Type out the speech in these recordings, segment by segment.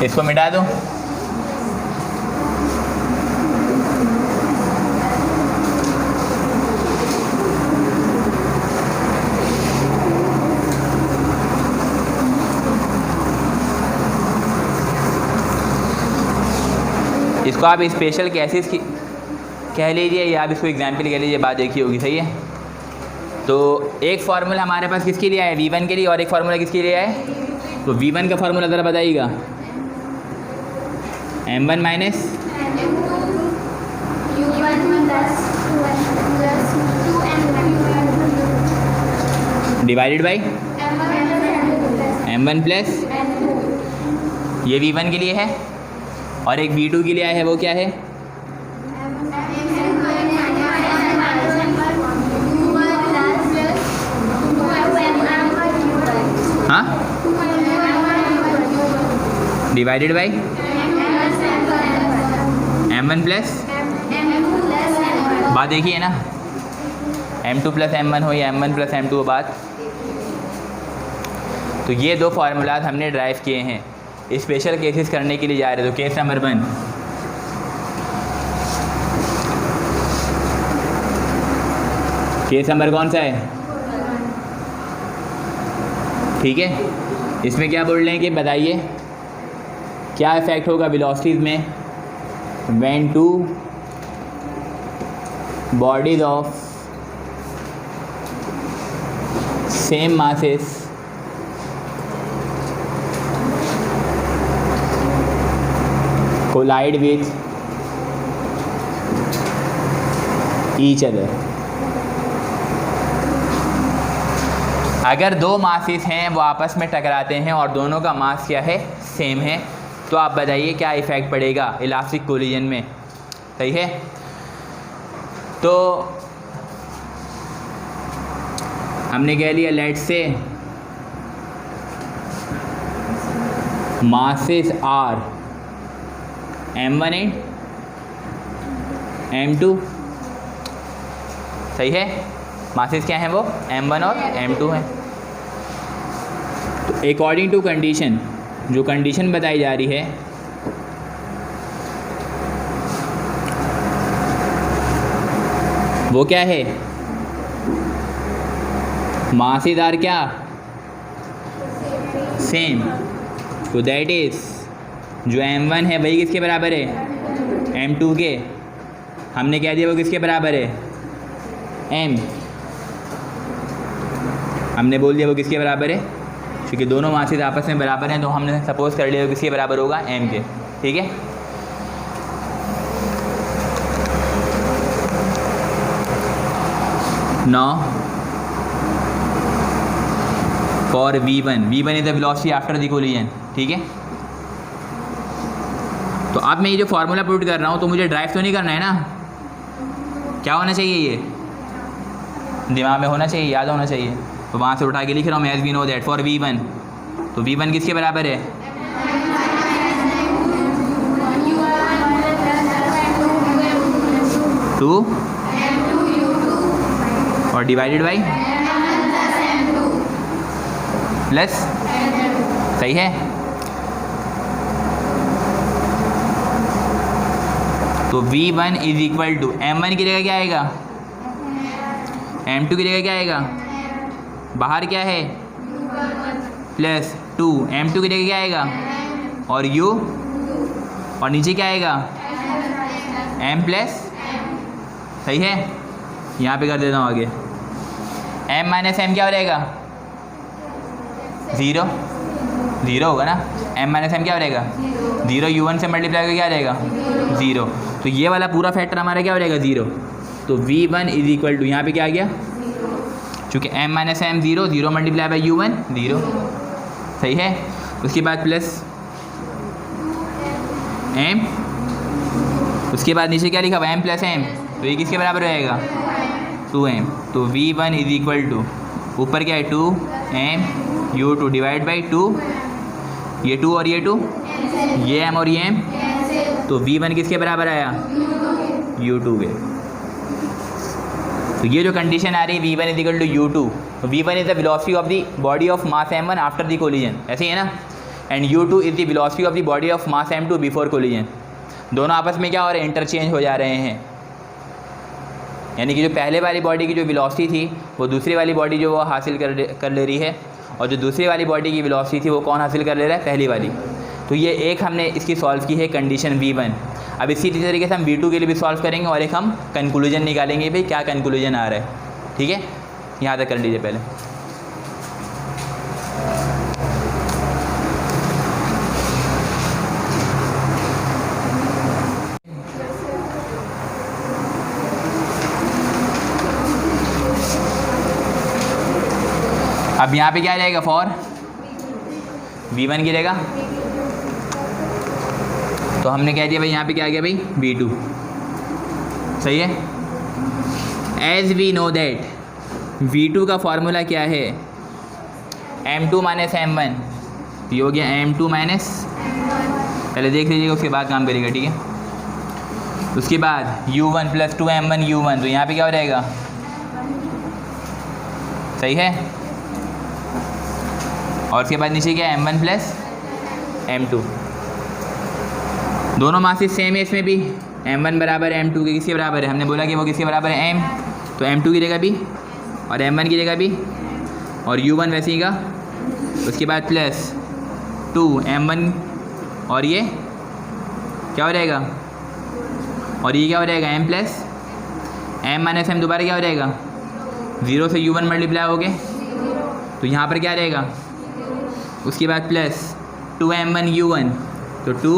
इसको मिटा दो। इसको आप स्पेशल केसेस की कह लीजिए या आप इसको एग्जाम्पल कह लीजिए, बात देखी होगी, सही है। तो एक फार्मूला हमारे पास किसके लिए आया, V1 के लिए, और एक फार्मूला किसके लिए आया। तो V1 का फार्मूला ज़रा बताइएगा, M1 minus divided by M1 plus, ये V1 के लिए है, और एक V2 के लिए आया है, वो क्या है, हाँ, डिवाइडेड बाई M1 प्लस, बात देखिए ना, M2 प्लस M1 हो या M1 प्लस M2 हो बात। तो ये दो फार्मूलाज हमने ड्राइव किए हैं, स्पेशल केसेस करने के लिए जा रहे। तो केस नंबर 1, केस नंबर कौन सा है, ठीक है। इसमें क्या बोल रहे हैं कि बताइए क्या इफेक्ट होगा वेलोसिटीज में when two bodies of same masses collide with each other. अगर दो मासेस हैं वो आपस में टकराते हैं और दोनों का मास क्या है, सेम है, तो आप बताइए क्या इफ़ेक्ट पड़ेगा इलास्टिक कोलिजन में, सही है। तो हमने कह लिया late say masses are M1 and M2, सही है। मासेस क्या हैं वो, M1 और M2 हैं। तो अकॉर्डिंग टू कंडीशन, जो कंडीशन बताई जा रही है, वो क्या है, मासेस आर क्या, सेम। तो दैट इज जो M1 है वही किसके बराबर है, M2 के। हमने कह दिया वो किसके बराबर है, M। हमने बोल दिया वो किसके बराबर है, क्योंकि दोनों मासेस आपस में बराबर हैं, तो हमने सपोज कर लिया वो किसके बराबर होगा, M के, ठीक है। Now for V1 is the velocity after the collision, ठीक है। तो अब मैं ये जो फार्मूला पुट कर रहा हूँ, तो मुझे ड्राइव तो नहीं करना है ना, क्या होना चाहिए, ये दिमाग में होना चाहिए, याद होना चाहिए। तो वहाँ से उठा के लिख रहा हूँ मैं, as we know that for V1, तो V1 किसके बराबर है, टू और डिवाइडेड बाई प्लस, सही है। तो V1 is equal to M1 की जगह क्या आएगा, M2 की जगह क्या आएगा, बाहर क्या है प्लस 2, M2 की जगह क्या आएगा और U, और नीचे क्या आएगा M प्लस, सही है। यहाँ पे कर देता हूँ आगे, M माइनस M क्या हो जाएगा, 0 0 होगा ना, M माइनस M क्या हो जाएगा 0, U1 से मल्टीप्लाई करके क्या आ जाएगा 0। तो ये वाला पूरा फैक्टर हमारा क्या हो जाएगा 0। तो V1 इज इक्वल टू, यहाँ पे क्या आ गया, चूँकि M minus M 0, 0 multiply by U1 0, सही है। उसके बाद प्लस M, उसके बाद नीचे क्या लिखा हुआ M प्लस M, तो ये किसके बराबर रहेगा 2M। तो V1 इज इक्वल टू, ऊपर क्या है 2M U2 डिवाइड बाई 2, ये 2 और ये 2, ये M और ये M, तो V1 किसके बराबर आया U2 के। तो ये जो कंडीशन आ रही है V1 is equal to U2, तो V1 is the velocity of the body of mass M1 after the collision, ऐसे ही है ना। And u2 is the velocity of the body of mass m2 before collision. दोनों आपस में क्या हो रहे हैं, इंटरचेंज हो जा रहे हैं। यानी कि जो पहले वाली बॉडी की जो वेलोसिटी थी वो दूसरी वाली बॉडी जो वो हासिल कर ले रही है, और जो दूसरी वाली बॉडी की वेलोसिटी थी वो कौन हासिल कर ले रहा है, पहली वाली। तो ये एक हमने इसकी सॉल्व की है कंडीशन V1। अब इसी तरीके से हम V2 के लिए भी सॉल्व करेंगे और एक हम कंक्लूजन निकालेंगे भाई क्या कंक्लूजन आ रहा है। ठीक है, यहाँ तक कर लीजिए पहले। अब यहाँ पे क्या आ जाएगा, फॉर V1 गिरेगा, तो हमने कह दिया भाई यहाँ पे क्या आ गया भाई V2। सही है। As we know that V2 का फॉर्मूला क्या है, M2 माइनस M1, ये हो गया M2 माइनस, पहले देख लीजिएगा उसके बाद काम करेगा। ठीक है, उसके बाद U1 प्लस 2M1 U1, तो यहाँ पे क्या हो जाएगा, सही है। और उसके बाद नीचे क्या है M1 प्लस M2, दोनों मासेस सेम है इसमें भी। M1 बराबर M2 के किसके बराबर है, हमने बोला कि वो किसके बराबर है M, तो M2 गिरेगा भी और M1 गिरेगा भी, और U1 वैसे ही का। उसके बाद प्लस 2M1 और ये क्या हो जाएगा, और ये क्या हो जाएगा M plus M minus M, दोबारा क्या हो जाएगा 0 से U1 मल्टीप्लाई हो गए, तो यहाँ पर क्या रहेगा। उसके बाद प्लस 2M1 U1, तो 2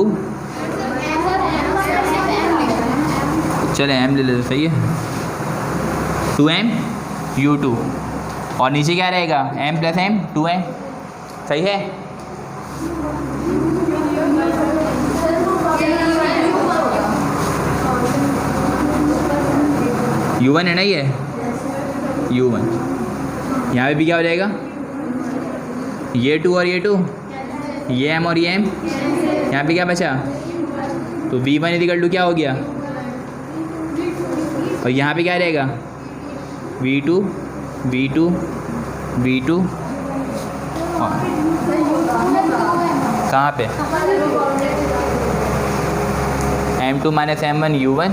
चले M ले लेते, सही है, 2M U2, और नीचे क्या रहेगा M प्लस M 2M, सही है। U1 है ना, ये U1, यहाँ पे भी क्या हो जाएगा, ये 2 और ये 2, ये M और ये M, यहाँ पे क्या बचा, तो V1 इक्वल टू क्या हो गया, और यहाँ पे क्या रहेगा V2 V2 V2, कहाँ पे M2 माइनस M1 U1,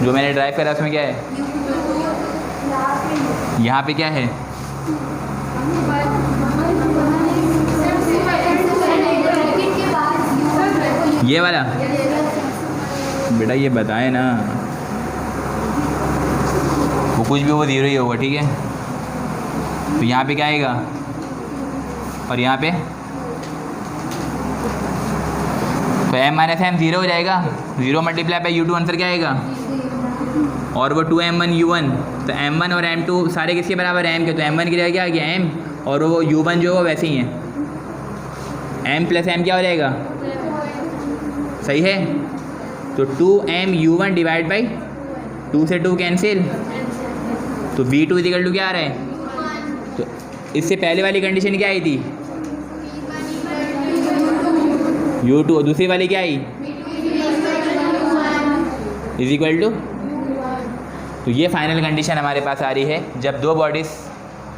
जो मैंने ड्राइव करा उसमें क्या है, यहाँ पे क्या है, ये वाला, बेटा ये बताए ना, वो कुछ भी वो 0 ही होगा। ठीक है, तो यहाँ पे क्या आएगा, और यहाँ पे तो M माइनस M 0 हो जाएगा, 0 मल्टीप्लाई बाई U2 आंसर क्या आएगा, और वो 2M1 U1, तो M1 और M2 सारे किसके बराबर है M के, तो M1 की जगह क्या आ गया M, और वो U1 जो है वैसे ही है, M प्लस M क्या हो जाएगा, सही है। तो 2M U1 डिवाइड बाई 2 से 2 कैंसिल, तो V2 इक्वल टू क्या आ रहा है, तो इससे पहले वाली कंडीशन क्या आई थी U2, और दूसरी वाली क्या आई इज इक्वल टू, तो ये फाइनल कंडीशन हमारे पास आ रही है। जब दो बॉडीज़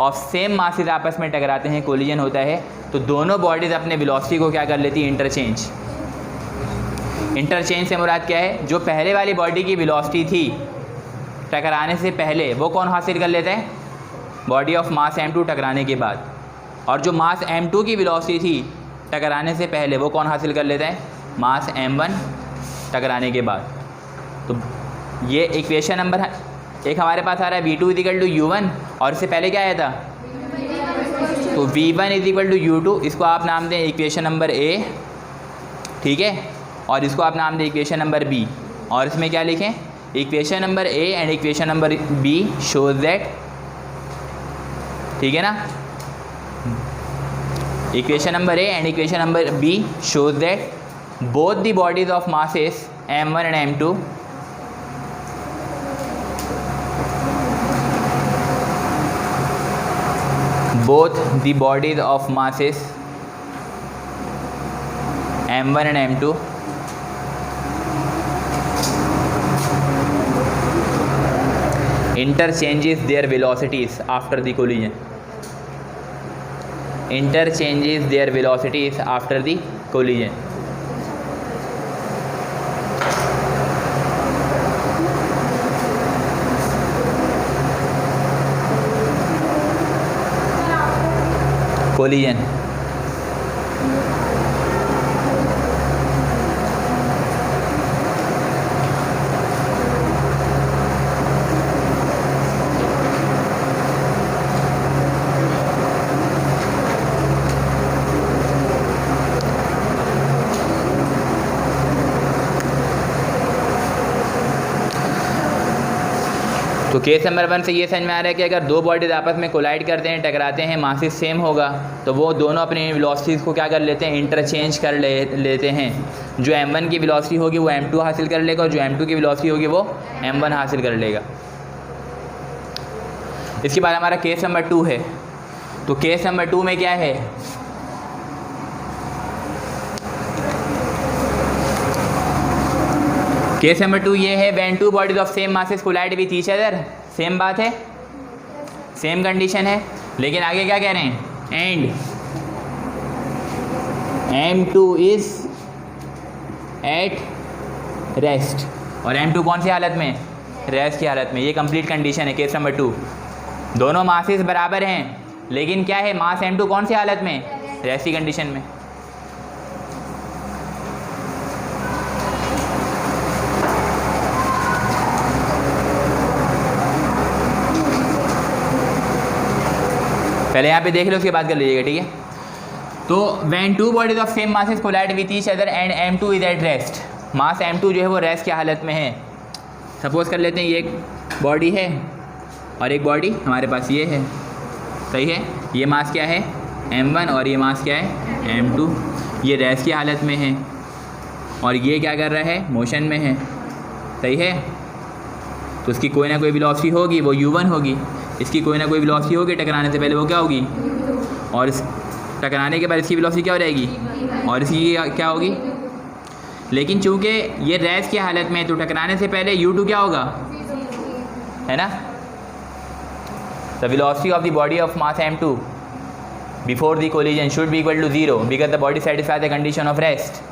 ऑफ सेम मासेस आपस में टकराते हैं, कोलिजन होता है, तो दोनों बॉडीज़ अपने वेलोसिटी को क्या कर लेती है, इंटरचेंज। इंटरचेंज से मुराद क्या है, जो पहले वाली बॉडी की वेलोसिटी थी टकराने से पहले वो कौन हासिल कर लेता है, बॉडी ऑफ मास M2 टकराने के बाद, और जो मास M2 की वेलोसिटी थी टकराने से पहले वो कौन हासिल कर लेता है, मास M1 टकराने के बाद। तो ये इक्वेशन नंबर एक हमारे पास आ रहा है V2 इक्वल टू U1, और इससे पहले क्या आया था, तो V1 इक्वल टू U2, इसको आप नाम दें इक्वेशन नंबर A, ठीक है, और इसको आप नाम दें इक्वेशन नंबर B, और इसमें क्या लिखें, equation number A and equation number B shows that, ठीक है ना, equation number A and equation number B shows that both the bodies of masses M1 and M2 both the bodies of masses M1 and M2 interchanges their velocities after the collision. interchanges their velocities after the collision. Collision. तो case number 1 से ये समझ में आ रहा है कि अगर दो बॉडीज आपस में कोलाइड करते हैं, टकराते हैं, मासेस सेम होगा, तो वो दोनों अपनी वेलोसिटीज़ को क्या कर लेते हैं, इंटरचेंज कर लेते हैं। जो m1 की वेलोसिटी होगी वो m2 हासिल कर लेगा और जो m2 की वेलोसिटी होगी वो m1 हासिल कर लेगा। इसके बाद हमारा केस नंबर 2 है। तो केस नंबर 2 में क्या है, केस नंबर 2 ये है, when two bodies of same masses collide with each other. Same बात है, सेम कंडीशन है, लेकिन आगे क्या कह रहे हैं, and m2 is at rest. और m2 कौन सी हालत में, रेस्ट की हालत में। ये कंप्लीट कंडीशन है केस नंबर 2। दोनों मासेस बराबर हैं, लेकिन क्या है, मास m2 कौन सी हालत में, रेस्ट की कंडीशन में। पहले यहाँ पे देख लो, उसके बाद कर लीजिएगा, ठीक है। तो when two bodies of same masses collide with each other and m2 is at rest. Mass m2 जो है वो रेस्ट की हालत में है। सपोज कर लेते हैं ये एक बॉडी है और एक बॉडी हमारे पास ये है, सही है। ये मास क्या है, m1, और ये मास क्या है, m2। ये रेस्ट की हालत में है और ये क्या कर रहा है, मोशन में है, सही है। तो उसकी कोई ना कोई वेलोसिटी होगी, वो u1 होगी। इसकी कोई ना कोई वेलोसिटी होगी, टकराने से पहले वो क्या होगी, और इस टकराने के बाद इसकी वेलोसिटी क्या हो जाएगी, और इसकी क्या होगी। लेकिन चूंकि ये रेस्ट की हालत में है तो टकराने से पहले u2 क्या होगा, है ना। The velocity of the body of mass m2 before the collision should be equal to 0 because the body satisfy the condition of rest.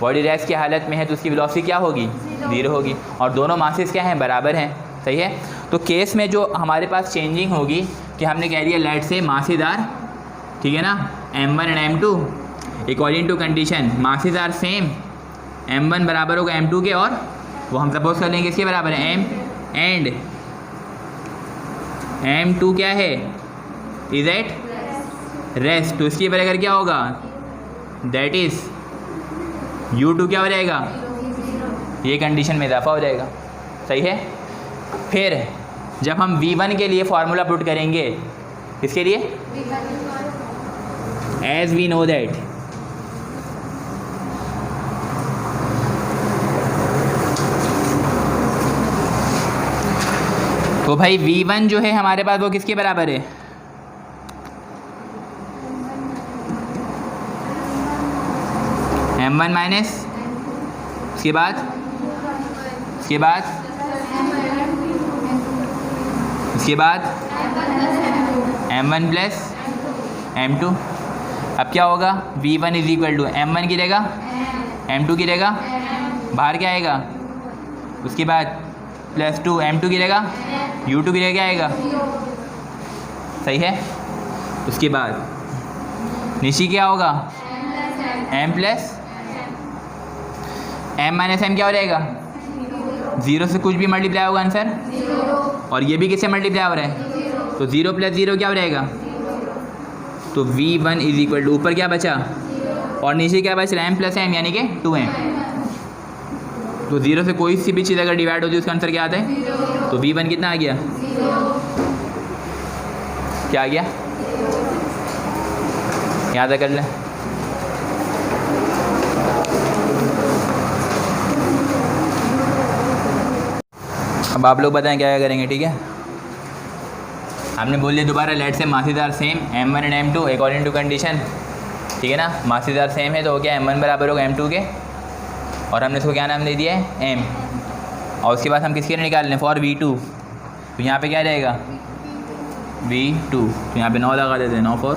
Body rest की हालत में है तो उसकी वेलोसिटी क्या होगी, 0 होगी। और दोनों मासेस क्या हैं, बराबर हैं, सही है। तो केस में जो हमारे पास चेंजिंग होगी कि हमने कह दिया लेट से मासेस आर, ठीक है ना, m1 and m2 according to condition masses are same. m1 बराबर होगा m2 के, और वो हम सपोज कर लेंगे इसके बराबर है m एंड m2 क्या है, इज एट रेस्ट। तो इसके बराबर क्या होगा, दैट इज u2 क्या हो जाएगा, ये कंडीशन में इजाफा हो जाएगा, सही है। फिर जब हम v1 के लिए फार्मूला पुट करेंगे, इसके लिए एज वी नो दैट तो भाई v1 जो है हमारे पास वो किसके बराबर है, m1 माइनस, उसके बाद m1 प्लस m2। अब क्या होगा, v1 is equal to m1 गिरेगा, m2 गिरेगा, बाहर क्या आएगा, उसके बाद प्लस 2 m2 गिरेगा, u2 गिरेगा, क्या आएगा, सही है। उसके बाद नीचे क्या होगा, m plus m minus m क्या हो जाएगा, 0 से कुछ भी मल्टीप्लाई होगा आंसर, और ये भी किससे मल्टीप्लाई हो रहा है, तो 0 प्लस 0 क्या हो जाएगा, तो v1 इज इक्वल टू, ऊपर क्या बचा और नीचे क्या बच रहा है, m प्लस m यानी कि 2m। तो 0 से कोई सी भी चीज़ अगर डिवाइड होती है उसका आंसर क्या आता है, तो v1 कितना आ गया, क्या आ गया, याद कर लें। अब आप लोग बताएं क्या क्या करेंगे, ठीक है। हमने बोल दिया दोबारा, let say masses are same m1 and m2 according to condition, ठीक है ना। मासेस आर सेम है तो क्या m1 बराबर होगा m2 के, और हमने इसको क्या नाम दे दिया है m। और उसके बाद हम किसके लिए निकाल लें, फॉर v2। तो यहाँ पे क्या रहेगा v2, तो यहाँ पे 9 लगा देते हैं, 9 फॉर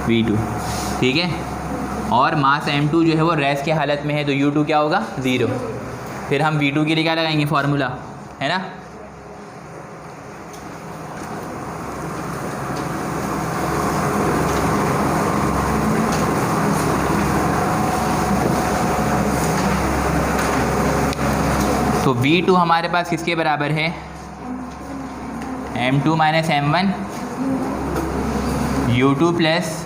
v2, ठीक है। और मास m2 जो है वो रेस्ट की हालत में है, तो u2 क्या होगा 0। फिर हम v2 के लिए क्या लगाएंगे फॉर्मूला, है ना। तो v2 हमारे पास किसके बराबर है, m2 minus m1 u2 plus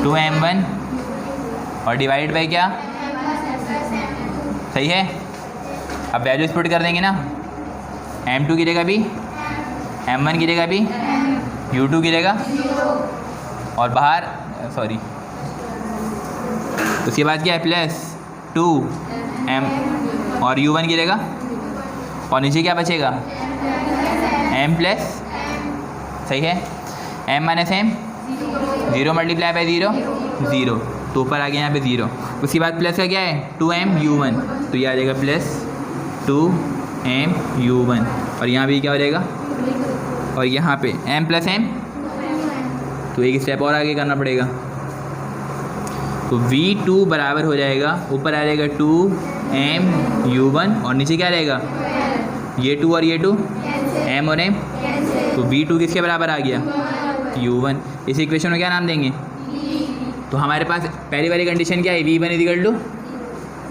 2m1 और डिवाइड बाई क्या, सही है। अब वैल्यूज पुट कर देंगे ना, m2 की जगह भी, m1 की जगह भी, u2 की जगह, और बाहर सॉरी उसके बाद क्या है प्लस 2m और u1 की जगह, और नीचे क्या बचेगा m प्लस, सही है, m minus m 0 multiply by 0 0, तो ऊपर आ गया यहाँ पे 0। उसके बाद प्लस का क्या है 2m u1, तो ये आ जाएगा प्लस 2m u1, और यहाँ भी क्या हो जाएगा, और यहाँ पे m प्लस m, तो एक स्टेप और आगे करना पड़ेगा। तो v2 बराबर हो जाएगा, ऊपर आ जाएगा 2m u1 और नीचे क्या रहेगा, ये 2 और ये 2 m और m, तो v2 किसके बराबर आ गया u1। इस इक्वेशन में क्या नाम देंगे, तो हमारे पास पहली वाली कंडीशन क्या है v1 इजिकल टू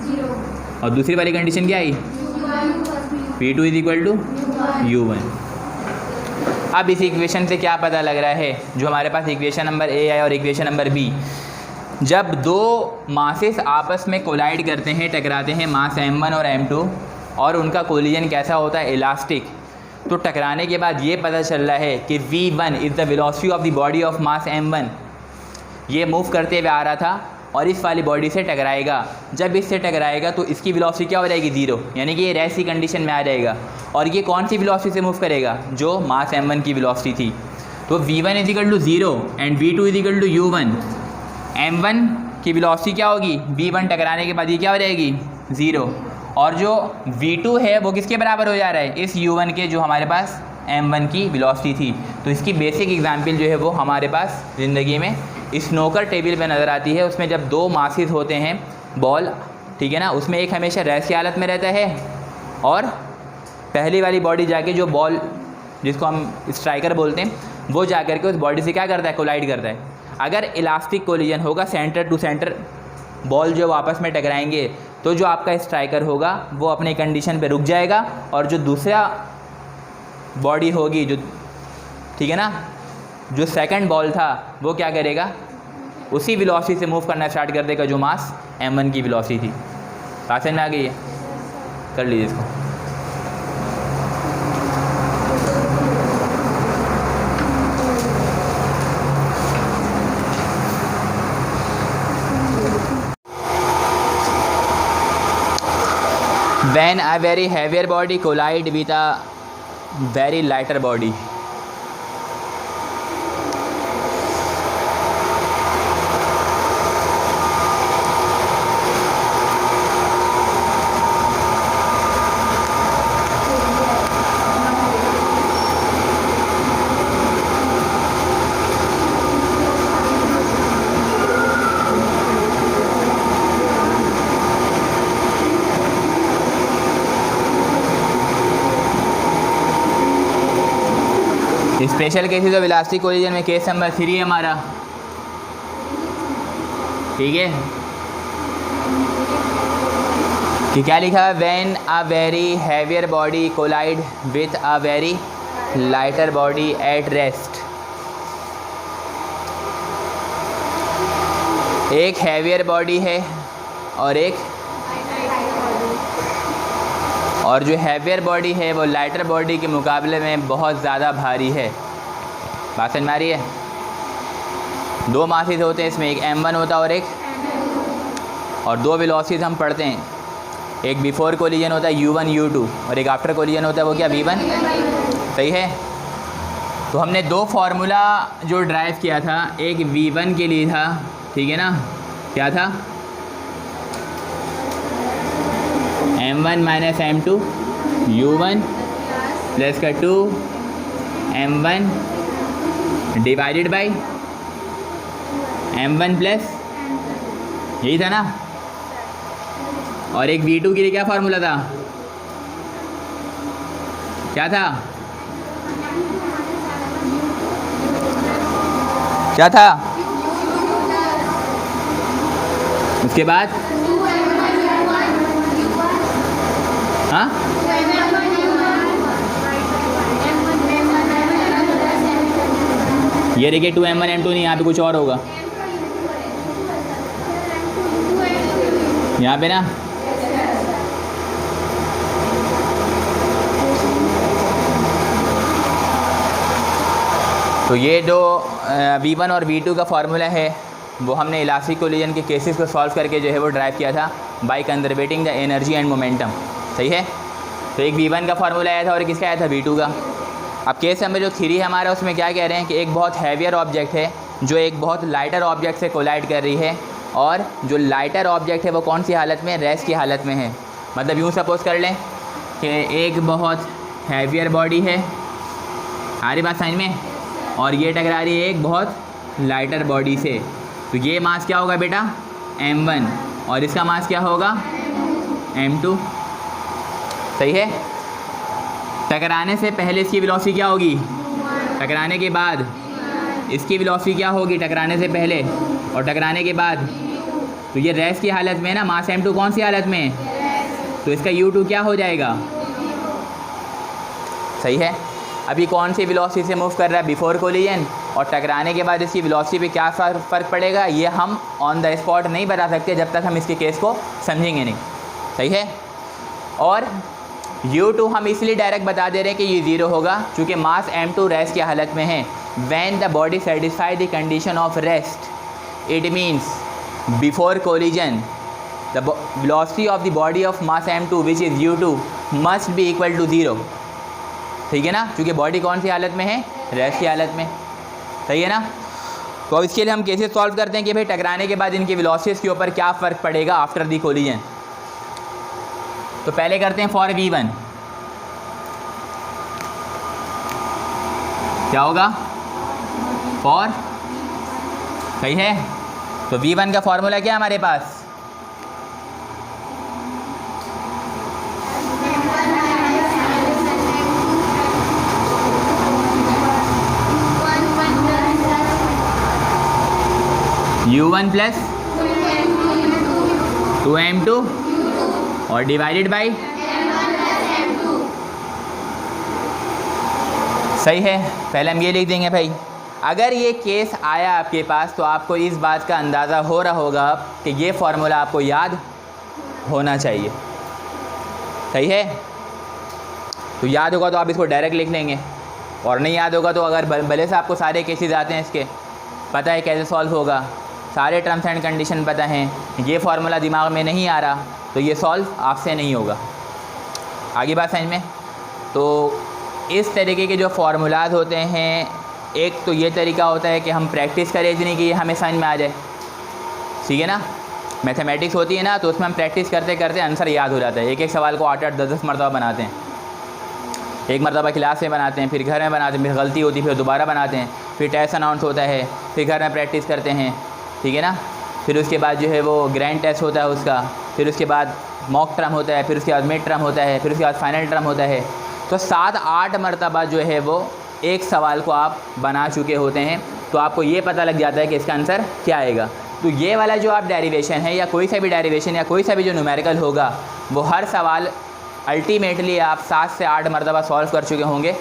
0, और दूसरी वाली कंडीशन क्या आई v2 इजिकल टू u1। अब इस इक्वेशन से क्या पता लग रहा है, जो हमारे पास इक्वेशन नंबर ए है और इक्वेशन नंबर बी, जब दो मासेस आपस में कोलाइड करते हैं, टकराते हैं, मास m1 और m2, और उनका कोलिजन कैसा होता है इलास्टिक, तो टकराने के बाद ये पता चल रहा है कि v1 is the velocity of the body of mass m1। ये मूव करते हुए आ रहा था और इस वाली बॉडी से टकराएगा, जब इससे टकराएगा तो इसकी वेलोसिटी क्या हो जाएगी 0, यानी कि ये रेस्ट की कंडीशन में आ जाएगा। और ये कौन सी वेलोसिटी से मूव करेगा, जो मास m1 की वेलोसिटी थी। तो v1 equal to 0 and v2 equal to u1। m1 की वेलोसिटी क्या होगी, v1 टकराने के बाद ये क्या हो जाएगी 0, और जो v2 है वो किसके बराबर हो जा रहा है, इस u1 के, जो हमारे पास m1 की वेलोसिटी थी। तो इसकी बेसिक एग्जांपल जो है वो हमारे पास ज़िंदगी में स्नोकर टेबल में नज़र आती है। उसमें जब दो मासेस होते हैं बॉल, ठीक है ना, उसमें एक हमेशा रेस्ट की हालत में रहता है, और पहली वाली बॉडी जाके जो बॉल, जिसको हम स्ट्राइकर बोलते हैं, वो जा कर के उस बॉडी से क्या करता है, कोलाइड करता है। अगर इलास्टिक कोलिजन होगा, सेंटर टू सेंटर बॉल जो आपस में टकराएंगे, तो जो आपका स्ट्राइकर होगा वो अपनी कंडीशन पे रुक जाएगा, और जो दूसरा बॉडी होगी, जो, ठीक है ना, जो सेकंड बॉल था, वो क्या करेगा, उसी वेलोसिटी से मूव करना स्टार्ट कर देगा जो मास m1 की वेलोसिटी थी। बात समझ में आ गई है, कर लीजिए इसको। When a very heavier body collide with a very lighter body, special cases of elastic collision में केस नंबर 3 है हमारा, ठीक है, कि क्या लिखा है, when a very heavier body collide with a very lighter body at rest. एक हैवियर बॉडी है और एक, और जो हैवियर बॉडी है वो लाइटर बॉडी के मुकाबले में बहुत ज़्यादा भारी है। बात समझ में आ रही है। दो मासेस होते हैं इसमें, एक m1 होता है और एक, और दो वेलोसिटीज हम पढ़ते हैं, एक बिफोर कोलिजन होता है u1 u2 और एक आफ्टर कोलिजन होता है वो क्या v1, सही है। तो हमने दो फार्मूला जो ड्राइव किया था, एक v1 के लिए था, ठीक है ना, क्या था, m1 minus m2 u1 plus का 2 m1 divided by m1 plus, यही था ना। और एक v2 के लिए क्या फार्मूला था, क्या था, क्या था, उसके बाद हाँ ये देखिए 2m1 m2 नहीं, यहाँ पे कुछ और होगा यहाँ पे ना। तो ये जो v1 और v2 का फार्मूला है वो हमने इलास्टिक कोलिजन के केसेस को सॉल्व करके जो है वो ड्राइव किया था by conserving the energy and momentum, सही है। तो एक v1 का फार्मूला आया था और किसका आया था, v2 का। अब केस नंबर जो 3 हमारा, उसमें क्या कह रहे हैं कि एक बहुत हैवियर ऑब्जेक्ट है जो एक बहुत लाइटर ऑब्जेक्ट से कोलाइड कर रही है, और जो लाइटर ऑब्जेक्ट है वो कौन सी हालत में, रेस्ट की हालत में है। मतलब यूँ सपोज़ कर लें कि एक बहुत हैवियर बॉडी है, आ रही बात समझ में, और ये टकरा रही है एक बहुत लाइटर बॉडी से। तो ये मास क्या होगा बेटा, m1, और इसका मास क्या होगा, m2, सही है। टकराने से पहले इसकी वेलोसिटी क्या होगी, टकराने के बाद इसकी वेलोसिटी क्या होगी, टकराने से पहले और टकराने के बाद। तो ये रेस्ट की हालत में है ना, मास m2 कौन सी हालत में, तो इसका u2 क्या हो जाएगा, सही है। अभी कौन सी वेलोसिटी से मूव कर रहा है, बिफोर कोलिजन, और टकराने के बाद इसकी वेलोसिटी पे क्या फ़र्क पड़ेगा, ये हम ऑन द स्पॉट नहीं बता सकते जब तक हम इसके केस को समझेंगे नहीं, सही है। और u2 हम इसलिए डायरेक्ट बता दे रहे हैं कि ये 0 होगा क्योंकि मास m2 रेस्ट की हालत में है। When the body satisfy the condition of rest, it means before collision the velocity of the body of mass m2 which is u2 must be equal to 0, ठीक है ना, क्योंकि बॉडी कौन सी हालत में है, रेस्ट की हालत में, सही है ना। तो अब इसके लिए हम केसेस सॉल्व करते हैं कि भाई टकराने के बाद इनकी वेलोसिटीज़ के ऊपर क्या फ़र्क पड़ेगा आफ्टर दी कोलिजन। तो पहले करते हैं फॉर v1, क्या होगा, फॉर, सही है। तो v1 का फॉर्मूला क्या है हमारे पास, u1 प्लस 2m2 और डिवाइडेड बाई, सही है। पहले हम ये लिख देंगे भाई, अगर ये केस आया आपके पास तो आपको इस बात का अंदाज़ा हो रहा होगा कि ये फार्मूला आपको याद होना चाहिए, सही है। तो याद होगा तो आप इसको डायरेक्ट लिख लेंगे, और नहीं याद होगा तो अगर भले से आपको सारे केसेस आते हैं इसके, पता है कैसे सॉल्व होगा, सारे टर्म्स एंड कंडीशन पता हैं, ये फार्मूला दिमाग में नहीं आ रहा तो ये सॉल्व आपसे नहीं होगा। आगे बात समझ में। तो इस तरीके के जो फार्मूलाज होते हैं, एक तो ये तरीका होता है कि हम प्रैक्टिस करें इतनी कि हमें समझ में आ जाए, ठीक है ना। मैथमेटिक्स होती है ना, तो उसमें हम प्रैक्टिस करते करते आंसर याद हो जाता है। एक एक सवाल को 8-8 10-10 मरतबा बनाते हैं, एक मरतबा क्लास में बनाते हैं, फिर घर में बनाते हैं, फिर गलती होती है फिर दोबारा बनाते हैं, फिर टेस्ट अनाउंस होता है, फिर घर में प्रैक्टिस करते हैं, ठीक है ना। फिर उसके बाद जो है वो ग्रैंड टेस्ट होता है उसका, फिर उसके बाद मॉक टर्म होता है, फिर उसके बाद मिड टर्म होता है, फिर उसके बाद फाइनल टर्म होता है। तो 7-8 मरतबा जो है वो एक सवाल को आप बना चुके होते हैं, तो आपको ये पता लग जाता है कि इसका आंसर क्या आएगा। तो ये वाला जो आप डेरिवेशन है या कोई सा भी डेरिवेशन या कोई सा भी जो न्यूमेरिकल होगा, वो हर सवाल अल्टीमेटली आप 7 से 8 मरतबा सॉल्व कर चुके होंगे।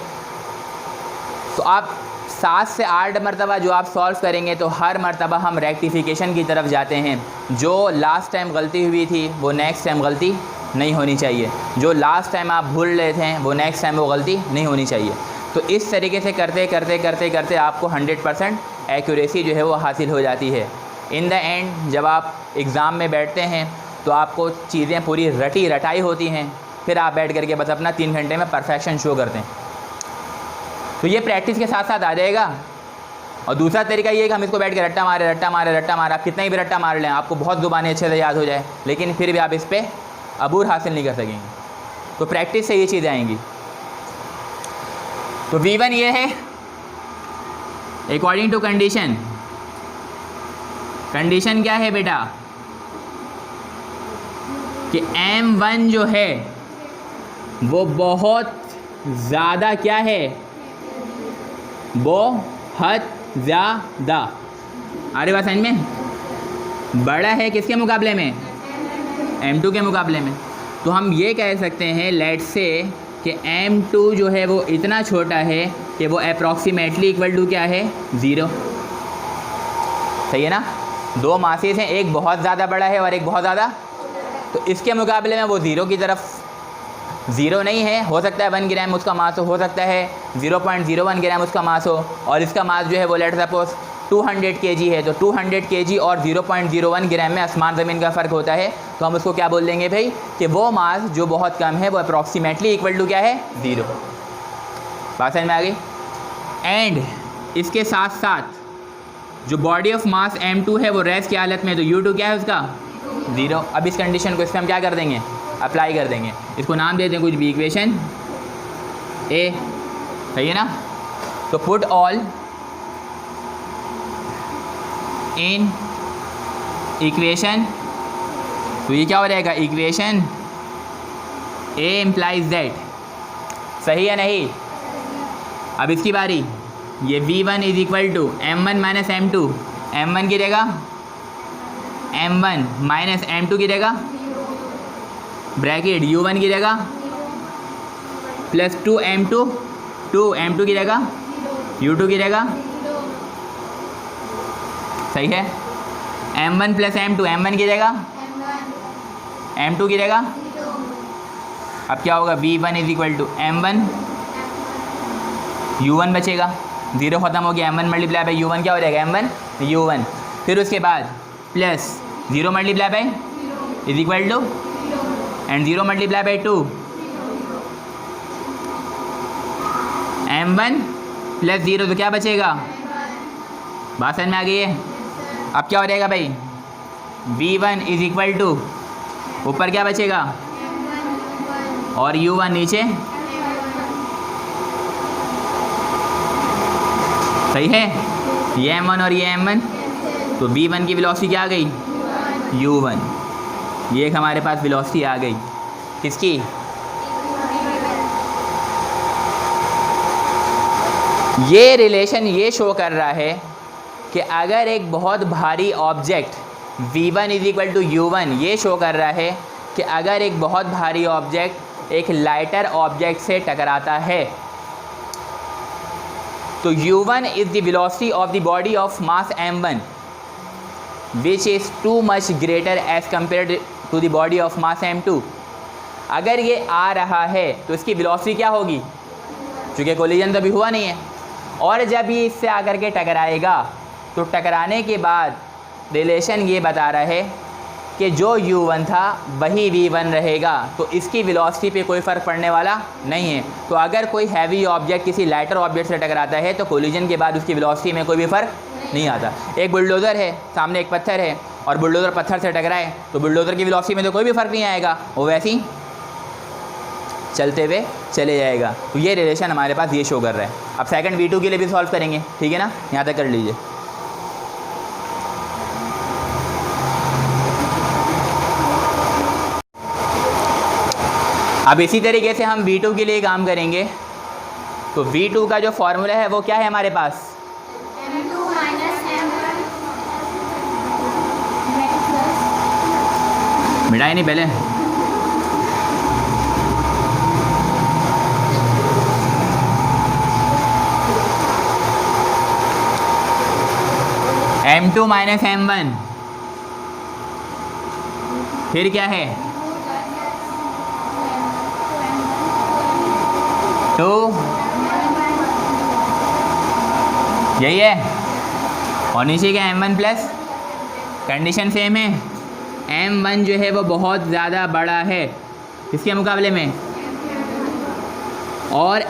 तो आप 7 से 8 मरतबा जो आप सॉल्व करेंगे तो हर मरतबा हम रेक्टिफिकेशन की तरफ जाते हैं। जो लास्ट टाइम गलती हुई थी वो नेक्स्ट टाइम गलती नहीं होनी चाहिए, जो लास्ट टाइम आप भूल रहे थे वो नेक्स्ट टाइम वो गलती नहीं होनी चाहिए। तो इस तरीके से करते करते करते करते आपको 100% एक्यूरेसी जो है वो हासिल हो जाती है। इन द एंड जब आप एग्ज़ाम में बैठते हैं तो आपको चीज़ें पूरी रटी रटाई होती हैं, फिर आप बैठ करके बस अपना 3 घंटे में परफेक्शन शो करते हैं। तो ये प्रैक्टिस के साथ साथ आ जाएगा। और दूसरा तरीका ये है कि हम इसको बैठ के रट्टा मारे रट्टा मारे रट्टा मारे, आप कितना ही भी रट्टा मार लें, आपको बहुत ज़ुबानें अच्छे से याद हो जाए, लेकिन फिर भी आप इस पर अबूर हासिल नहीं कर सकेंगे। तो प्रैक्टिस से ये चीज़ें आएंगी। तो V1 ये है अकॉर्डिंग टू कंडीशन कंडीशन क्या है बेटा कि m1 जो है वो बहुत ज़्यादा क्या है, बहुत ज़्यादा, अरे बात समझ में, बड़ा है किसके मुकाबले में, m2 के मुकाबले में। तो हम ये कह सकते हैं लेट से कि m2 जो है वो इतना छोटा है कि वो अप्रॉक्सीमेटली इक्वल टू क्या है, 0। सही है ना। दो मासेस हैं, एक बहुत ज़्यादा बड़ा है और एक बहुत ज़्यादा, तो इसके मुकाबले में वो 0 की तरफ, 0 नहीं है, हो सकता है 1 ग्राम उसका मास हो सकता है 0.01 ग्राम उसका मास हो, और इसका मास जो है वो लेट सपोज 200 kg है, तो 200 kg और 0.01 ग्राम में आसमान ज़मीन का फ़र्क होता है। तो हम उसको क्या बोल देंगे भाई कि वो मास जो बहुत कम है वो अप्रॉक्सीमेटली इक्वल टू क्या है, 0। बात समझ में आ गई। एंड इसके साथ साथ जो बॉडी ऑफ मास m2 है वो रेस्ट की हालत में, तो u2 क्या है उसका, 0। अब इस कंडीशन को इस पर हम क्या कर देंगे, अप्लाई कर देंगे। इसको नाम देते हैं कुछ भी, इक्वेशन ए। सही है ना। तो पुट ऑल इन इक्वेशन, तो ये क्या हो जाएगा, इक्वेशन ए इम्प्लाइज दैट। सही है नहीं। अब इसकी बारी, ये v1 is equal to m1 minus m2, m1 की जगह m1 माइनस m2 की जगह ब्रैकेट u1 की जगह प्लस 2m2 2m2 की जगह u2 की जगह। सही है। m1 प्लस m2, m1 की जगह m2 की जगह। अब क्या होगा, v1 is equal to m1, u1 बचेगा, 0 ख़त्म हो गया, m1 मल्टीप्लाई बाई u1 क्या हो जाएगा, m1 u1। फिर उसके बाद plus 0 multiply by is equal to and 0 multiply by 2, m1 plus 0, तो क्या बचेगा, बात समझ में आ गई है। अब क्या हो जाएगा भाई, v1 इज इक्वल टू ऊपर क्या बचेगा और u1 नीचे। सही है। ये m1 और ये m1, तो v1 की वेलोसिटी क्या आ गई, u1। ये एक हमारे पास वेलोसिटी आ गई, किसकी, ये रिलेशन ये शो कर रहा है कि अगर एक बहुत भारी object v1 is equal to u1, ये शो कर रहा है कि अगर एक बहुत भारी ऑब्जेक्ट एक लाइटर ऑब्जेक्ट से टकराता है तो u1 is the velocity of the body of mass m1 which is too much greater as compared to the body of mass m2। अगर ये आ रहा है तो इसकी वेलोसिटी क्या होगी, चूँकि कोलिजन तो अभी हुआ नहीं है, और जब ये इससे आकर के टकराएगा तो टकराने के बाद रिलेशन ये बता रहा है कि जो u1 था वही v1 रहेगा, तो इसकी वेलोसिटी पे कोई फ़र्क पड़ने वाला नहीं है। तो अगर कोई हैवी ऑब्जेक्ट किसी लाइटर ऑब्जेक्ट से टकराता है तो कोलिजन के बाद उसकी वेलोसिटी में कोई भी फ़र्क नहीं आता। एक बुलडोज़र है, सामने एक पत्थर है और बुलडोज़र पत्थर से टकराए तो बुलडोज़र की वेलोसिटी में तो कोई भी फ़र्क नहीं आएगा, वो वैसे ही चलते हुए चले जाएगा। तो ये रिलेशन हमारे पास ये शो कर रहा है। अब सेकंड v2 के लिए भी सॉल्व करेंगे, ठीक है ना, यहाँ तक कर लीजिए। अब इसी तरीके से हम v2 के लिए काम करेंगे। तो v2 का जो फॉर्मूला है वो क्या है हमारे पास, m2 माइनस m1 मिटाए नहीं पहले, m2 माइनस m1, फिर क्या है 2, यही है, और नीचे क्या m1 प्लस, कंडीशन सेम है, m1 जो है वो बहुत ज़्यादा बड़ा है इसके मुकाबले में, और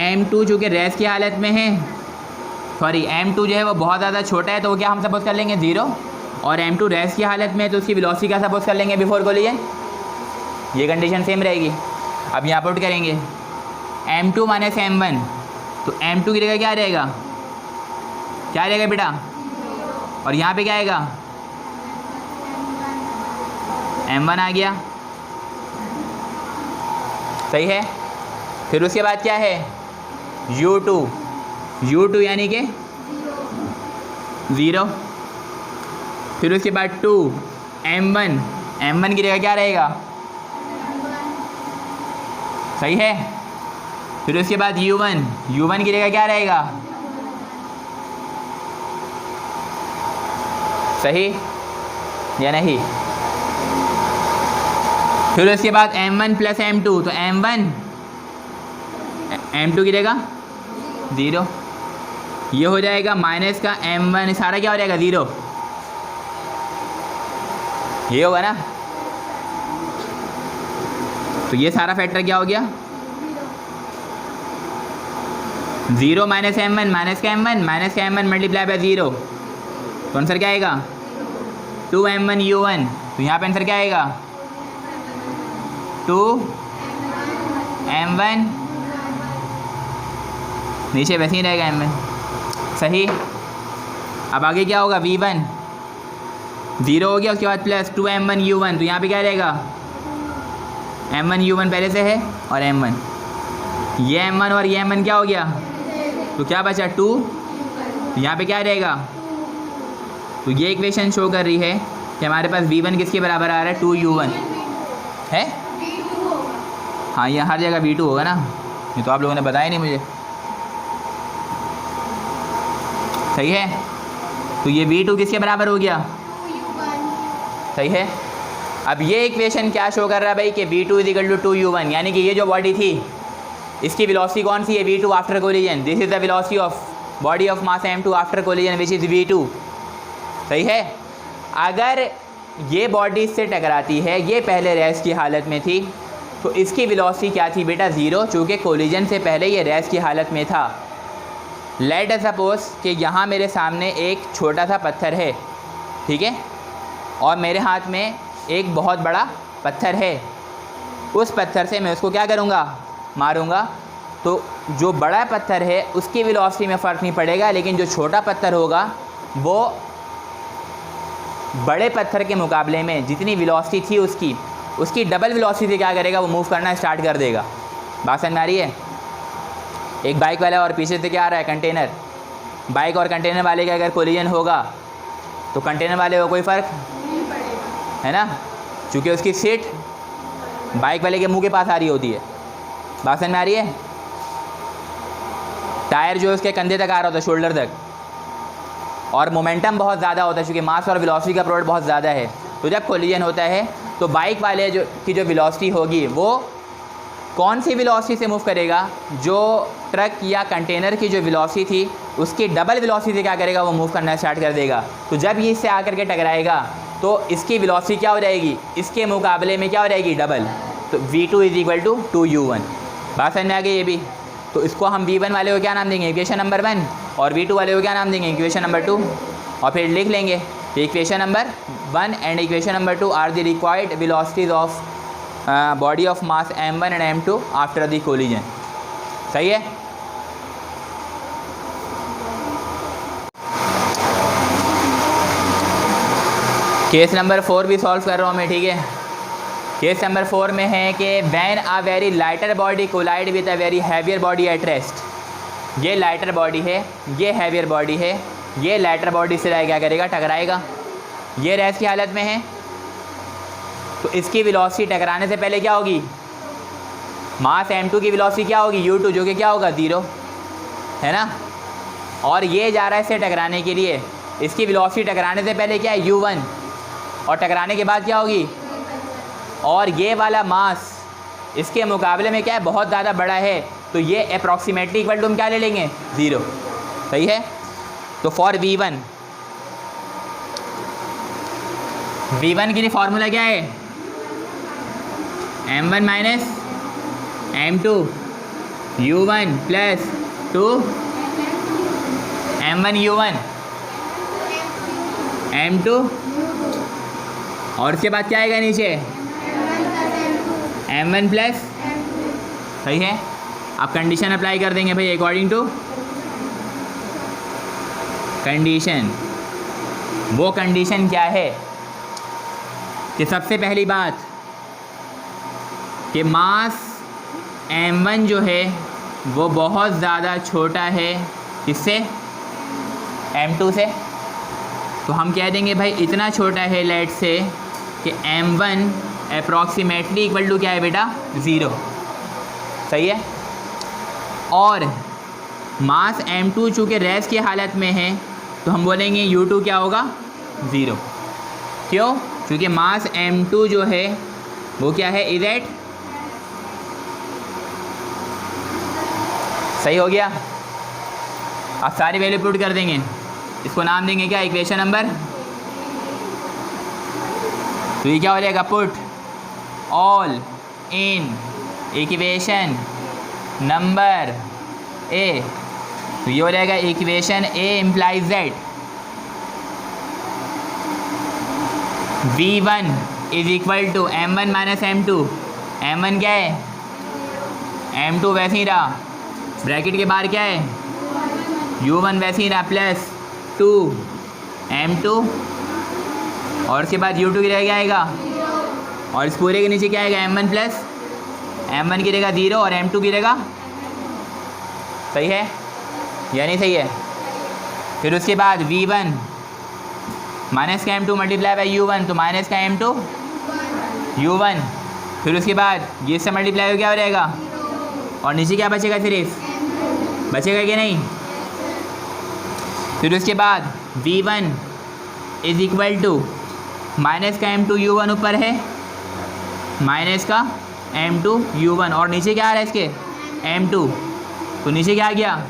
m2 जो कि रेस्ट की हालत में है, सॉरी m2 जो है वो बहुत ज़्यादा छोटा है, तो वो क्या हम सपोज कर लेंगे 0, और m2 रेस्ट की हालत में है तो उसकी वेलोसिटी क्या सपोज कर लेंगे बिफोर कोलिजन, ये कंडीशन सेम रहेगी। अब यहाँ पुट करेंगे m2 माइनस m1, तो m2 की जगह क्या रहेगा, क्या रहेगा बेटा, और यहाँ पे क्या आएगा m1 आ गया, सही है। फिर उसके बाद क्या है u2 यानी कि 0। फिर उसके बाद 2 m1 की जगह क्या रहेगा, सही है। फिर उसके बाद u1 की जगह क्या रहेगा, सही या नहीं। फिर उसके बाद m1 प्लस m2, तो m2 की जगह 0, ये हो जाएगा माइनस का m1, सारा क्या हो जाएगा 0, ये होगा ना। तो ये सारा फैक्टर क्या हो गया 0 माइनस m1 माइनस का m1 मल्टीप्लाई बाय 0, तो आंसर क्या आएगा 2m1 u1। तो यहाँ पे आंसर क्या आएगा 2m1, नीचे वैसे ही रहेगा m1, सही। अब आगे क्या होगा v1 0 हो गया, उसके बाद प्लस 2m1 u1, तो यहाँ पे क्या रहेगा m1 u1 पहले से है और m1, ये m1 और ये m1 क्या हो गया, तो क्या बचा 2, तो यहाँ पे क्या रहेगा। तो ये इक्वेशन शो कर रही है कि हमारे पास v1 किसके बराबर आ रहा है 2u1 है। हाँ ये हर जगह v2 होगा ना, ये तो आप लोगों ने बताया नहीं मुझे, सही है। तो ये v2 किसके बराबर हो गया, सही है। अब ये इक्वेशन क्या शो कर रहा है भाई कि v2 = 2u1, यानी कि ये जो बॉडी थी इसकी वेलोसिटी कौन सी है v2 after collision. This is the velocity of body of mass m2 after collision which is v2, सही है। अगर ये बॉडी इससे टकराती है, ये पहले रेस्ट की हालत में थी, तो इसकी वेलोसिटी क्या थी बेटा 0, चूँकि कोलिजन से पहले ये रेस्ट की हालत में था। लेट अस सपोज कि यहाँ मेरे सामने एक छोटा सा पत्थर है, ठीक है, और मेरे हाथ में एक बहुत बड़ा पत्थर है। उस पत्थर से मैं उसको क्या करूँगा, मारूँगा, तो जो बड़ा पत्थर है उसकी वेलोसिटी में फ़र्क नहीं पड़ेगा, लेकिन जो छोटा पत्थर होगा वो बड़े पत्थर के मुकाबले में जितनी वेलोसिटी थी उसकी डबल वेलोसिटी से क्या करेगा, वो मूव करना स्टार्ट कर देगा। बात समझ में आ रही है। एक बाइक वाला और पीछे से क्या आ रहा है कंटेनर, बाइक और कंटेनर वाले का अगर कोलिजन होगा तो कंटेनर वाले को कोई फ़र्क नहीं पड़ेगा, है ना, क्योंकि उसकी सीट बाइक वाले के मुंह के पास आ रही होती है। बात समझ में आ रही है। टायर जो है उसके कंधे तक आ रहा होता है, शोल्डर तक, और मोमेंटम बहुत ज़्यादा होता है क्योंकि मास और वेलोसिटी का प्रोडक्ट बहुत ज़्यादा है। तो जब कोलिजन होता है तो बाइक वाले की जो वेलोसिटी होगी वो कौन सी वेलोसिटी से मूव करेगा, जो ट्रक या कंटेनर की जो वेलोसिटी थी उसकी डबल वेलोसिटी से क्या करेगा, वो मूव करना स्टार्ट कर देगा। तो जब ये इससे आकर के टकराएगा तो इसकी वेलोसिटी क्या हो जाएगी, इसके मुकाबले में क्या हो जाएगी, डबल। तो v2 = 2u1। बात समझ में आ गई ये भी। तो इसको हम v1 वाले को क्या नाम देंगे, इक्वेशन नंबर 1, और v2 वाले को क्या नाम देंगे, इक्वेशन नंबर 2, और फिर लिख लेंगे equation number 1 and equation number 2 are the required velocities of body of mass m1 and m2 after the collision, सही है। केस नंबर 4 भी सॉल्व कर रहा हूँ मैं, ठीक है। केस नंबर 4 में है कि when a very lighter body collide with a very heavier body at rest. ये लाइटर बॉडी है, ये हैवियर बॉडी है, ये लाइटर बॉडी से क्या करेगा, टकराएगा। ये रेस्ट की हालत में है तो इसकी वेलोसिटी टकराने से पहले क्या होगी, मास m2 की वेलोसिटी क्या होगी u2, जो कि क्या होगा 0, है ना। और ये जा रहा है इससे टकराने के लिए, इसकी वेलोसिटी टकराने से पहले क्या है u1, और टकराने के बाद क्या होगी, और ये वाला मास इसके मुकाबले में क्या है, बहुत ज़्यादा बड़ा है, तो ये अप्रॉक्सीमेटली इक्वल टू हम क्या ले लेंगे 0, सही है। तो फॉर v1 के लिए फार्मूला क्या है, m1 minus m2 u1 plus 2 m1 u1 m2, और उसके बाद क्या आएगा नीचे m1 प्लस, सही है। आप कंडीशन अप्लाई कर देंगे भाई अकॉर्डिंग टू कंडीशन। वो कंडीशन क्या है, कि सबसे पहली बात कि मास m1 जो है वो बहुत ज़्यादा छोटा है किससे, m2 से। तो हम कह देंगे भाई इतना छोटा है लेट से कि m1 अप्रॉक्सीमेटली इक्वल टू क्या है बेटा, 0। सही है। और मास m2 चूँकि रेस्ट की हालत में है तो हम बोलेंगे u2 क्या होगा, 0। क्यों? क्योंकि मास m2 जो है वो क्या है, इज एट। सही हो गया। अब सारी वैल्यू पुट कर देंगे, इसको नाम देंगे क्या, इक्वेशन नंबर। तो ये क्या हो जाएगा, put all in equation number A. तो ये हो जाएगा equation A implies that v1 is equal to m1 minus m2। m1 क्या है, m2 वैसे ही रहा, ब्रैकेट के बाहर क्या है, u1 वैसे ही रहा, प्लस 2 m2 और उसके बाद u2 की जगह आएगा, और इस पूरे के नीचे क्या आएगा, m1 प्लस m1 की जगह 0 और m2 की जगह। सही है या नहीं सही है? फिर उसके बाद v1 माइनस का m2 मल्टीप्लाई बाई u1, तो माइनस का m2 u1। फिर उसके बाद ये से मल्टीप्लाई हो क्या हो जाएगा, और नीचे क्या बचेगा, सिर्फ बचेगा कि नहीं। फिर उसके बाद v1 is equal to minus का m2 u1 ऊपर है, माइनस का m2 u1 और नीचे क्या आ रहा है इसके, m2। तो नीचे क्या आ गया,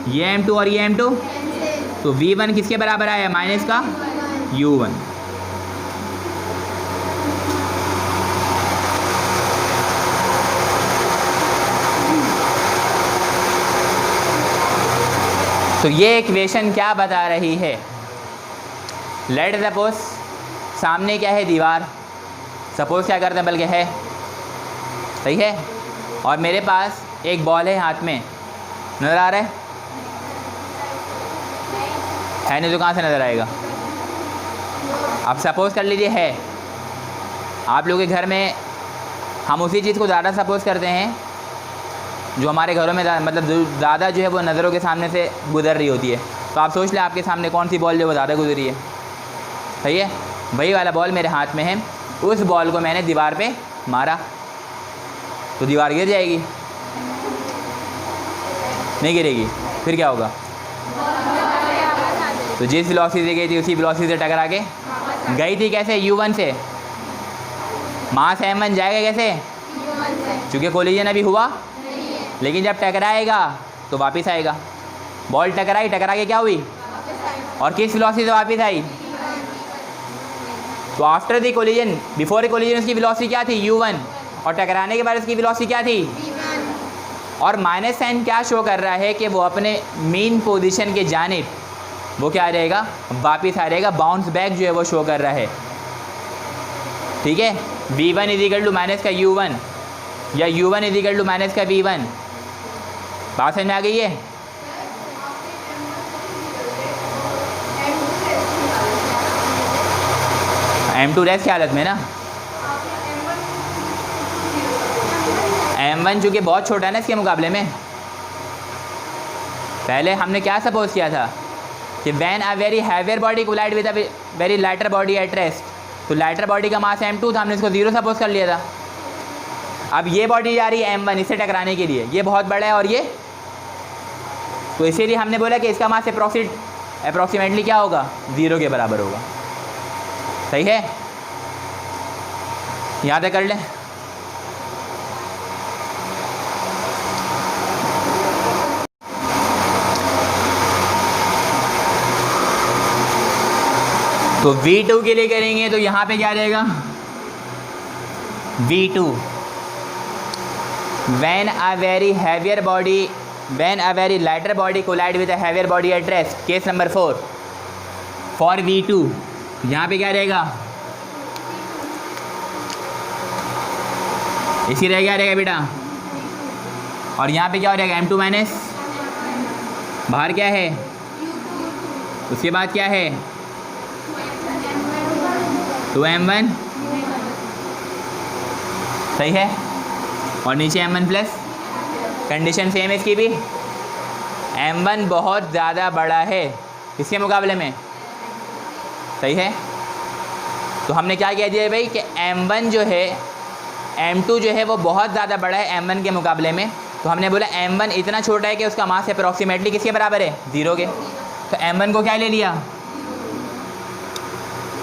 ये m2 और ये m2। तो v1 किसके बराबर आया, माइनस का u1। तो ये इक्वेशन क्या बता रही है, लेट सपोज सामने क्या है, दीवार। सपोज क्या करते हैं, बल्कि है, सही है, और मेरे पास एक बॉल है हाथ में, नज़र आ रहा है नहीं तो कहाँ से नज़र आएगा। अब सपोज़ कर लीजिए है, आप लोगों के घर में हम उसी चीज़ को ज़्यादा सपोज़ करते हैं जो हमारे घरों में मतलब ज़्यादा जो है वो नज़रों के सामने से गुजर रही होती है। तो आप सोच लें आपके सामने कौन सी बॉल जो वो ज़्यादा गुजरी है। सही है, वही वाला बॉल मेरे हाथ में है, उस बॉल को मैंने दीवार पे मारा तो दीवार गिर जाएगी, नहीं गिरेगी, फिर क्या होगा, तो जिस वेलोसिटी से गई थी उसी वेलोसिटी से टकरा के गई थी। कैसे, u1 से। मास m1 जाएगा कैसे, चूँकि कोलिजन अभी हुआ, लेकिन जब टकराएगा तो वापस आएगा। बॉल टकराई, टकरा के क्या हुई, और किस वेलोसिटी से वापस आई, तो after the collision, before the collision उसकी वेलोसिटी क्या थी, u1, और टकराने के बाद उसकी वेलोसिटी क्या थी, और माइनस साइन क्या शो कर रहा है कि वो अपने मेन पोजीशन के जानिब वो क्या आ जाएगा, वापस आ जाएगा, बाउंस बैक जो है वो शो कर रहा है। ठीक है, v1 is equal to minus का u1 या u1 is equal to minus का v1। बात समझ में आ गई है? m2 रेस्ट की हालत में ना, m1 चूँकि बहुत छोटा है ना इसके मुकाबले में। पहले हमने क्या सपोज किया था कि when a very heavier body collide with a very lighter body at rest, तो लाइटर बॉडी का मास m2 था, हमने इसको 0 सपोज कर लिया था। अब ये बॉडी जा रही है m1 इससे टकराने के लिए, ये बहुत बड़ा है और ये, तो इसीलिए हमने बोला कि इसका मास अप्रॉक्सीमेटली क्या होगा, 0 के बराबर होगा। सही है, यहाँ तक कर लें। तो v2 के लिए करेंगे तो यहाँ पे क्या रहेगा, v2 when a very heavier body, when a very lighter body collide with a heavier body at rest, case number 4 for v2, यहाँ पे क्या रहेगा, इसी रह क्या रहेगा बेटा, और यहाँ पे क्या हो जाएगा, m2 माइनस, बाहर क्या है, उसके बाद क्या है, 2m1 सही है। और नीचे m1 प्लस, कंडीशन सेम है इसकी भी, m1 बहुत ज़्यादा बड़ा है इसके मुकाबले में, सही है। तो हमने क्या कह दिया भाई कि m1 जो है, m2 जो है वो बहुत ज़्यादा बड़ा है m1 के मुकाबले में। तो हमने बोला m1 इतना छोटा है कि उसका मास अप्रॉक्सीमेटली किसके बराबर है, 0 के। तो m1 को क्या ले लिया,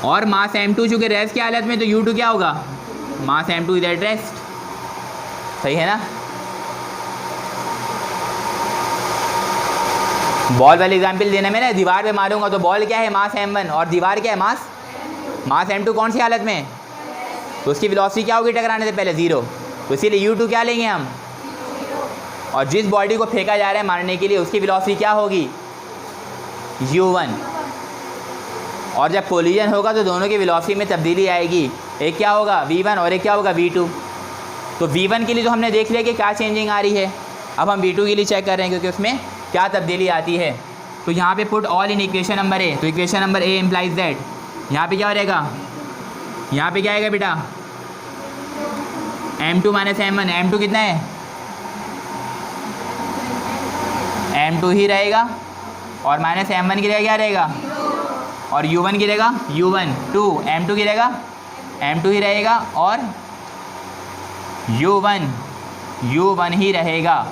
और मास m2 चूँकि रेस्ट की हालत में, तो u2 क्या होगा, मास m2 इज एट रेस्ट, सही है ना। बॉल वाली एग्जाम्पल देने में ना, दीवार पे मारूंगा तो बॉल क्या है, मास m1, और दीवार क्या है, मास m2 कौन सी हालत में, तो उसकी वेलोसिटी क्या होगी टकराने से पहले, 0। तो इसीलिए u2 क्या लेंगे हम, और जिस बॉडी को फेंका जा रहा है मारने के लिए उसकी वेलोसिटी क्या होगी, u1। और जब कोलिजन होगा तो दोनों की वेलोसिटी में तब्दीली आएगी, एक क्या होगा v1 और एक क्या होगा v2। तो v1 के लिए तो हमने देख लिया कि क्या चेंजिंग आ रही है, अब हम v2 के लिए चेक कर रहे हैं क्योंकि उसमें क्या तब्दीली आती है। तो यहाँ पे put all in equation number A, तो equation number A implies that, यहाँ पे क्या हो रहेगा, यहाँ पे क्या आएगा बेटा, m2 माइनस m1, m2 कितना है, m2 ही रहेगा, और माइनस m1 की जगह क्या रहेगा, और u1 की रहेगा u1 2, m2 की रहेगा m2 ही रहेगा, और u1 ही रहेगा।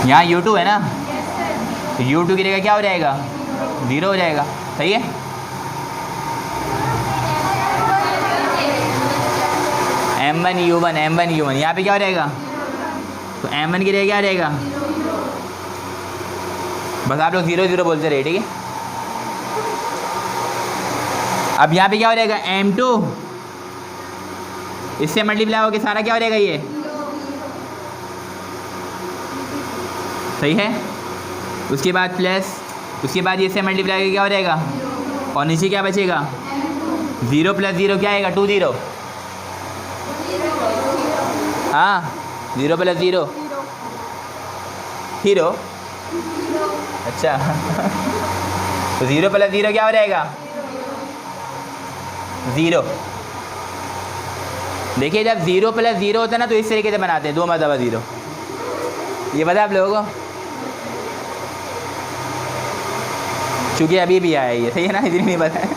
यहाँ u2 है ना, तो u2 की जगह क्या हो जाएगा, 0 हो जाएगा, सही है। m1 u1 यहाँ पे क्या हो जाएगा, तो m1 की जगह क्या हो जाएगा, बस आप लोग 0 0 बोलते रहे, ठीक है। अब यहाँ पे क्या हो जाएगा, m2 इससे मल्टीप्लाई होकर सारा क्या हो जाएगा ये, सही है। उसके बाद प्लस, उसके बाद इससे मल्टीप्लाई करके क्या हो जाएगा, और नीचे क्या बचेगा, 0 प्लस 0 क्या आएगा, 2 0, हाँ 0 प्लस 0 हीरो, अच्छा तो 0 प्लस 0 क्या हो जाएगा, 0। देखिए जब 0 प्लस 0 होता है ना तो इस तरीके से बनाते हैं, 2 मरतबा 0, ये पता है आप लोगों को, चूँकि अभी भी आया ये, सही है ना, इतनी नहीं पता है।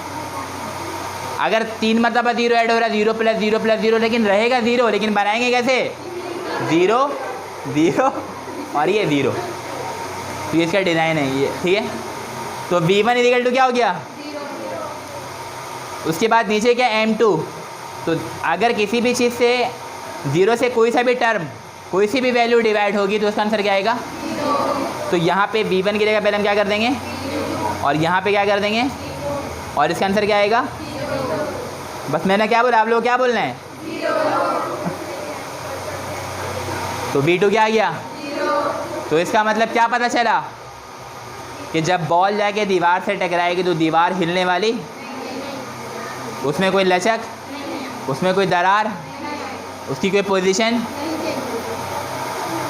अगर 3 मरतबा 0 ऐड हो रहा है, 0 प्लस 0 प्लस 0, लेकिन रहेगा 0, लेकिन बनाएंगे कैसे, 0 0 और ये 0, तो ये इसका डिज़ाइन है ये, ठीक है। तो v1 इक्वल टू क्या हो गया, उसके बाद नीचे क्या m2, तो अगर किसी भी चीज़ से 0 से कोई सा भी टर्म, कोई सी भी वैल्यू डिवाइड होगी तो उसका आंसर क्या आएगा, तो यहाँ पे v1 की जगह पहले हम क्या कर देंगे, और यहाँ पे क्या कर देंगे, और इसका आंसर क्या आएगा, बस मैंने क्या बोला, आप लोग क्या बोलना है, तो v2 क्या आ गया। तो इसका मतलब क्या पता चला कि जब बॉल जाके दीवार से टकराएगी तो दीवार हिलने वाली, उसमें कोई लचक, उसमें कोई दरार, उसकी कोई पोजीशन,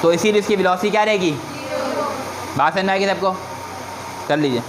तो इसीलिए इसकी वेलोसिटी क्या रहेगी, बात समझ में आएगी सबको, कर लीजिए।